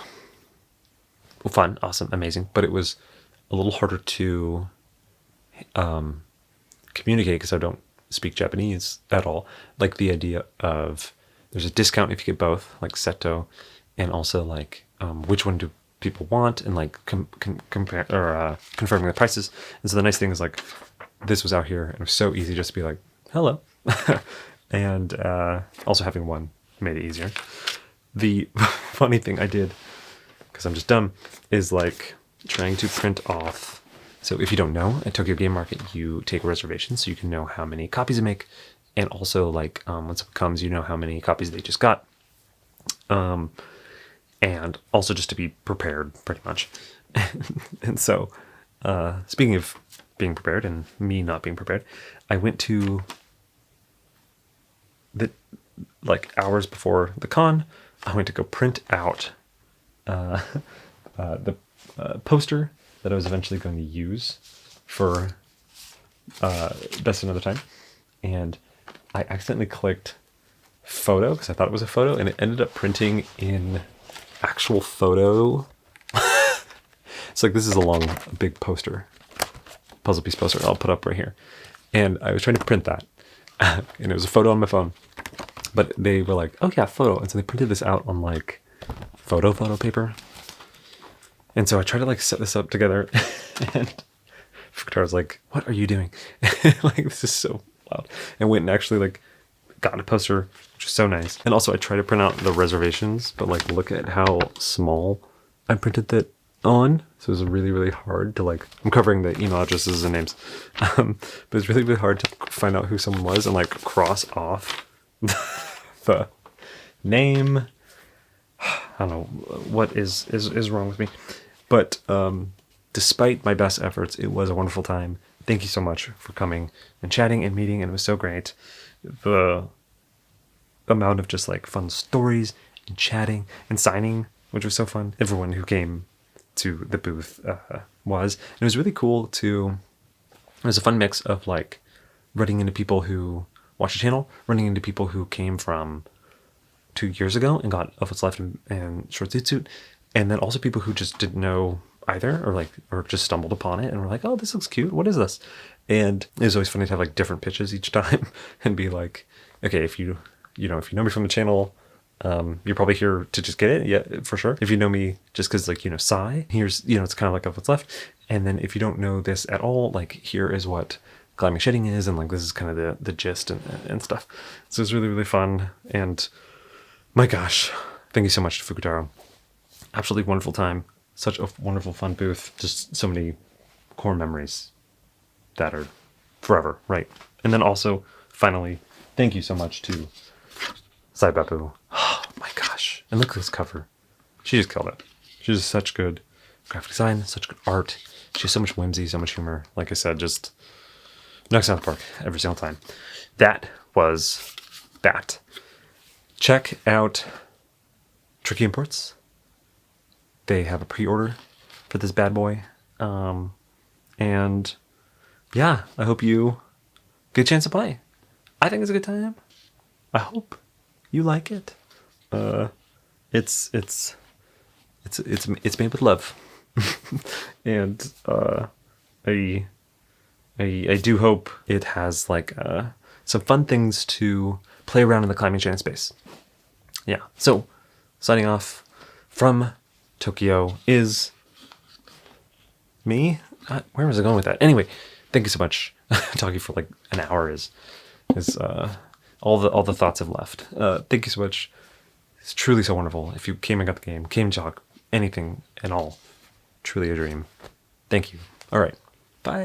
fun, awesome, amazing, but it was a little harder to communicate because I don't speak Japanese at all. Like the idea of there's a discount if you get both, like Seto, and also like which one do people want, and like compare or confirming the prices. And so the nice thing is like this was out here and it was so easy just to be like hello, and also having one made it easier. The funny thing I did, because I'm just dumb, is like trying to print off. So if you don't know, at Tokyo Game Market, you take a reservation so you can know how many copies to make. And also like when someone comes, you know how many copies they just got. And also just to be prepared pretty much. And so speaking of being prepared and me not being prepared, I went to like hours before the con, I went to go print out the poster that I was eventually going to use for Best Another Time. And I accidentally clicked photo because I thought it was a photo, and it ended up printing in actual photo. It's like, this is a long, big poster, puzzle piece poster I'll put up right here. And I was trying to print that, and it was a photo on my phone. But they were like, oh yeah, photo. And so they printed this out on like photo paper. And so I tried to like set this up together, and Victoria's like, what are you doing? Like, this is so loud. And went and actually like got a poster, which is so nice. And also I tried to print out the reservations, but like, look at how small I printed that on. So it was really, really hard to like, I'm covering the email addresses and names. But it's really, really hard to find out who someone was and like cross off the name. I don't know what is wrong with me. But despite my best efforts, it was a wonderful time. Thank you so much for coming and chatting and meeting, and it was so great. The amount of just like fun stories and chatting and signing, which was so fun. Everyone who came to the booth was. And it was really cool to, it was a fun mix of like running into people who watch the channel, running into people who came from 2 years ago and got Of What's Left and Short Zoot Suit, and then also people who just didn't know either, or just stumbled upon it and were like, oh, this looks cute, what is this? And it was always funny to have like different pitches each time and be like, okay, if you know me from the channel, you're probably here to just get it, yeah, for sure. If you know me just because, like, Psy, here's, it's kind of like Of What's Left. And then if you don't know this at all, like, here is what climbing shedding is, and like this is kind of the gist and stuff. So it's really, really fun. And my gosh, thank you so much to Fukutaro. Absolutely wonderful time. Such a wonderful, fun booth. Just so many core memories that are forever, right? And then also, finally, thank you so much to Saibapu. Oh my gosh. And look at this cover. She just killed it. She has such good graphic design, such good art. She has so much whimsy, so much humor. Like I said, just knocks out the park every single time. That was that. Check out Tricky Imports. They have a pre-order for this bad boy. And yeah, I hope you get a chance to play. I think it's a good time. I hope you like it. It's made with love. And I do hope it has like some fun things to play around in the climbing channel space. Yeah. So signing off from Tokyo is me. Where was I going with that? Anyway, thank you so much. Talking for like an hour is all the thoughts have left. Thank you so much. It's truly so wonderful. If you came and got the game, came and talk, anything and all, truly a dream. Thank you. All right.